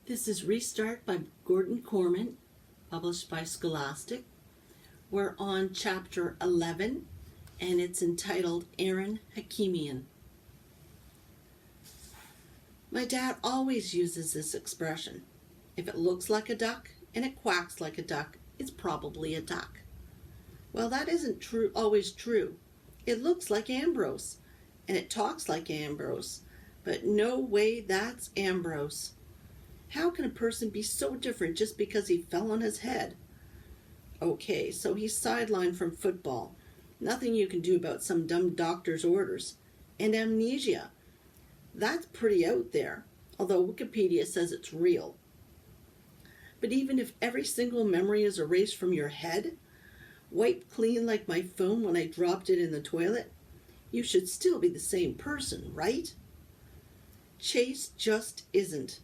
This is Restart by Gordon Korman, published by Scholastic. We're on chapter 11, and it's entitled Aaron Hakimian. My dad always uses this expression. If it looks like a duck and it quacks like a duck, it's probably a duck. Well, that isn't always true. It looks like Ambrose, and it talks like Ambrose, but no way that's Ambrose. How can a person be so different just because he fell on his head? Okay, so he's sidelined from football. Nothing you can do about some dumb doctor's orders. And amnesia. That's pretty out there, although Wikipedia says it's real. But even if every single memory is erased from your head, wiped clean like my phone when I dropped it in the toilet, you should still be the same person, right? Chase just isn't.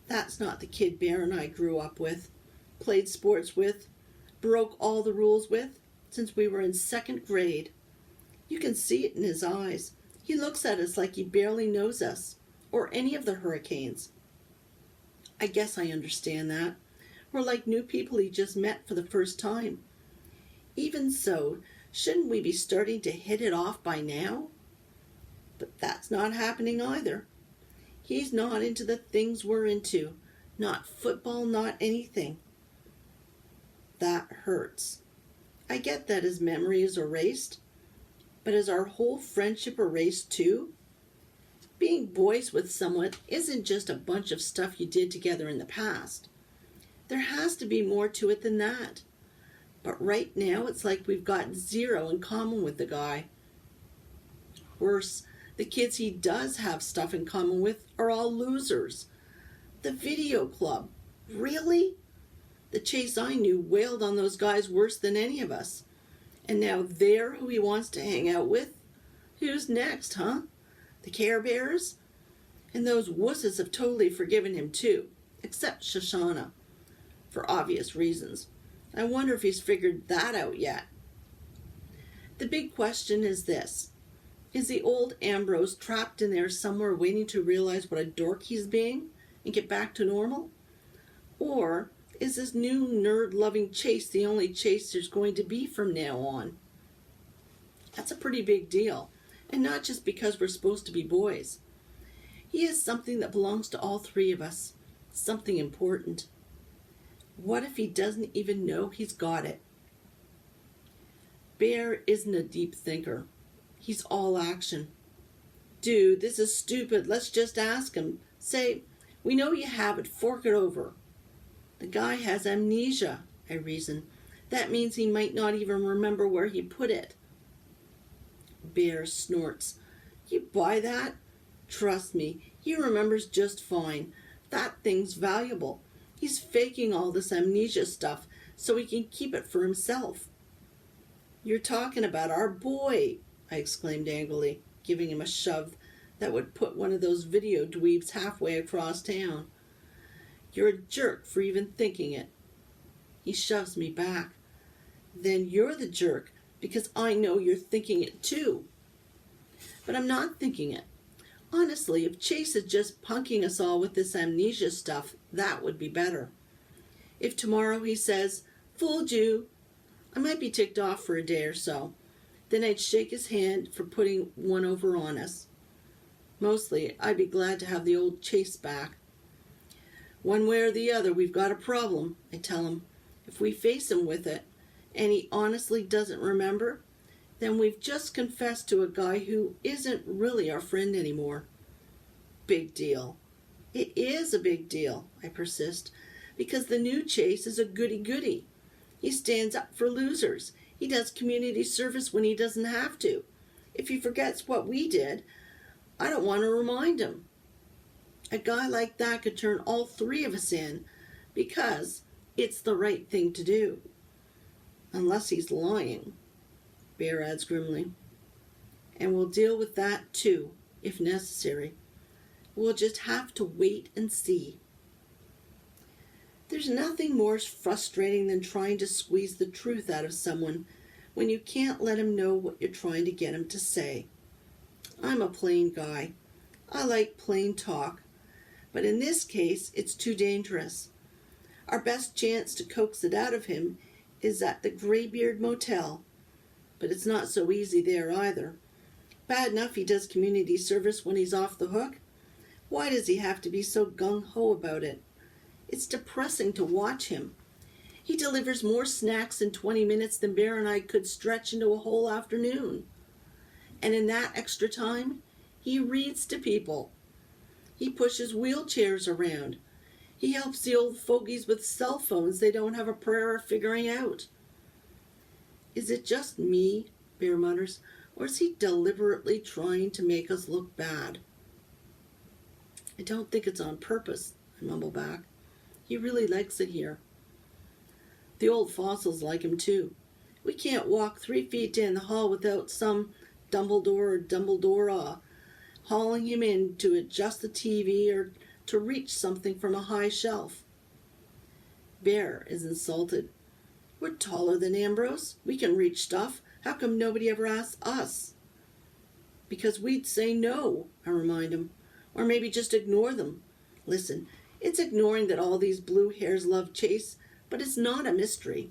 That's not the kid Bear and I grew up with, played sports with, broke all the rules with, since we were in second grade. You can see it in his eyes. He looks at us like he barely knows us, or any of the Hurricanes. I guess I understand that. We're like new people he just met for the first time. Even so, shouldn't we be starting to hit it off by now? But that's not happening either. He's not into the things we're into. Not football, not anything. That hurts. I get that his memory is erased, but is our whole friendship erased too? Being boys with someone isn't just a bunch of stuff you did together in the past. There has to be more to it than that. But right now it's like we've got zero in common with the guy. Worse, the kids he does have stuff in common with are all losers. The video club. Really? The Chase I knew wailed on those guys worse than any of us. And now they're who he wants to hang out with? Who's next, huh? The Care Bears? And those wusses have totally forgiven him too, except Shoshana, for obvious reasons. I wonder if he's figured that out yet. The big question is this. Is the old Ambrose trapped in there somewhere waiting to realize what a dork he's being and get back to normal? Or is this new nerd-loving Chase the only Chase there's going to be from now on? That's a pretty big deal, and not just because we're supposed to be boys. He is something that belongs to all three of us, something important. What if he doesn't even know he's got it? Bear isn't a deep thinker. He's all action. Dude, this is stupid. Let's just ask him. Say, we know you have it. Fork it over. The guy has amnesia, I reason. That means he might not even remember where he put it. Bear snorts. You buy that? Trust me, he remembers just fine. That thing's valuable. He's faking all this amnesia stuff so he can keep it for himself. You're talking about our boy, I exclaimed angrily, giving him a shove that would put one of those video dweebs halfway across town. You're a jerk for even thinking it. He shoves me back. Then you're the jerk, because I know you're thinking it too. But I'm not thinking it. Honestly, if Chase is just punking us all with this amnesia stuff, that would be better. If tomorrow he says, "Fooled you," I might be ticked off for a day or so. Then I'd shake his hand for putting one over on us. Mostly, I'd be glad to have the old Chase back. One way or the other, we've got a problem, I tell him. If we face him with it, and he honestly doesn't remember, then we've just confessed to a guy who isn't really our friend anymore. Big deal. It is a big deal, I persist, because the new Chase is a goody-goody. He stands up for losers. He does community service when he doesn't have to. If he forgets what we did, I don't want to remind him. A guy like that could turn all three of us in because it's the right thing to do. Unless he's lying, Bear adds grimly. And we'll deal with that too, if necessary. We'll just have to wait and see. There's nothing more frustrating than trying to squeeze the truth out of someone when you can't let him know what you're trying to get him to say. I'm a plain guy. I like plain talk. But in this case, it's too dangerous. Our best chance to coax it out of him is at the Graybeard Motel. But it's not so easy there either. Bad enough he does community service when he's off the hook. Why does he have to be so gung-ho about it? It's depressing to watch him. He delivers more snacks in 20 minutes than Bear and I could stretch into a whole afternoon. And in that extra time, he reads to people. He pushes wheelchairs around. He helps the old fogies with cell phones they don't have a prayer of figuring out. Is it just me, Bear mutters, or is he deliberately trying to make us look bad? I don't think it's on purpose, I mumble back. He really likes it here. The old fossils like him too. We can't walk 3 feet down the hall without some Dumbledore or Dumbledore hauling him in to adjust the TV or to reach something from a high shelf. Bear is insulted. We're taller than Ambrose. We can reach stuff. How come nobody ever asks us? Because we'd say no, I remind him. Or maybe just ignore them. Listen, it's ignoring that all these blue hairs love Chase, but it's not a mystery.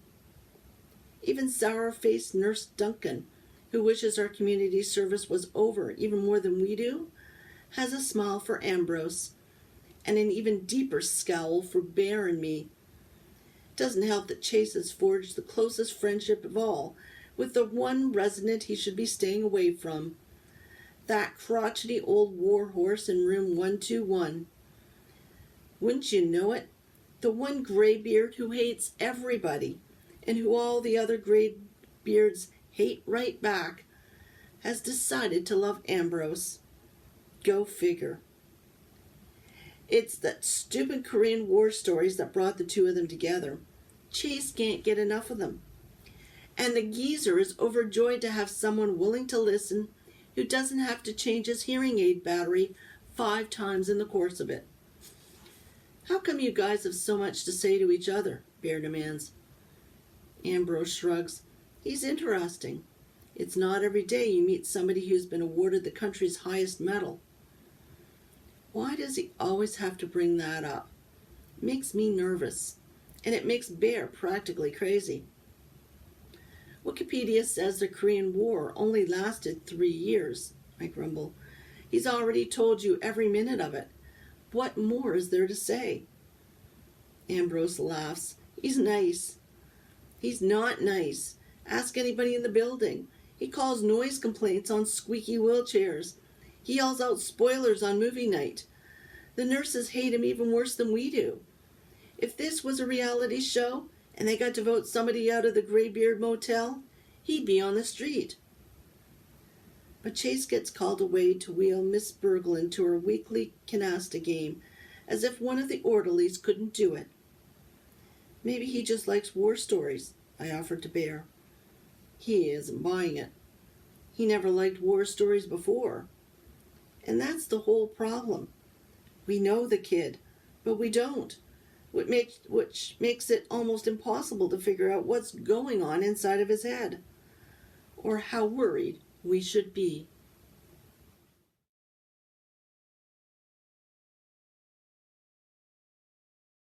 Even sour-faced Nurse Duncan, who wishes our community service was over even more than we do, has a smile for Ambrose and an even deeper scowl for Bear and me. It doesn't help that Chase has forged the closest friendship of all with the one resident he should be staying away from, that crotchety old warhorse in room 121. Wouldn't you know it? The one graybeard who hates everybody and who all the other graybeards hate right back has decided to love Ambrose. Go figure. It's that stupid Korean War stories that brought the two of them together. Chase can't get enough of them. And the geezer is overjoyed to have someone willing to listen who doesn't have to change his hearing aid battery 5 times in the course of it. How come you guys have so much to say to each other? Bear demands. Ambrose shrugs. He's interesting. It's not every day you meet somebody who's been awarded the country's highest medal. Why does he always have to bring that up? It makes me nervous, and it makes Bear practically crazy. Wikipedia says the Korean War only lasted 3 years, I grumble. He's already told you every minute of it. What more is there to say? Ambrose laughs. He's nice. He's not nice. Ask anybody in the building. He calls noise complaints on squeaky wheelchairs. He yells out spoilers on movie night. The nurses hate him even worse than we do. If this was a reality show and they got to vote somebody out of the Graybeard Motel, he'd be on the street. But Chase gets called away to wheel Miss Berglund to her weekly canasta game, as if one of the orderlies couldn't do it. Maybe he just likes war stories, I offered to Bear. He isn't buying it. He never liked war stories before. And that's the whole problem. We know the kid, but we don't, which makes it almost impossible to figure out what's going on inside of his head, or how worried we should be.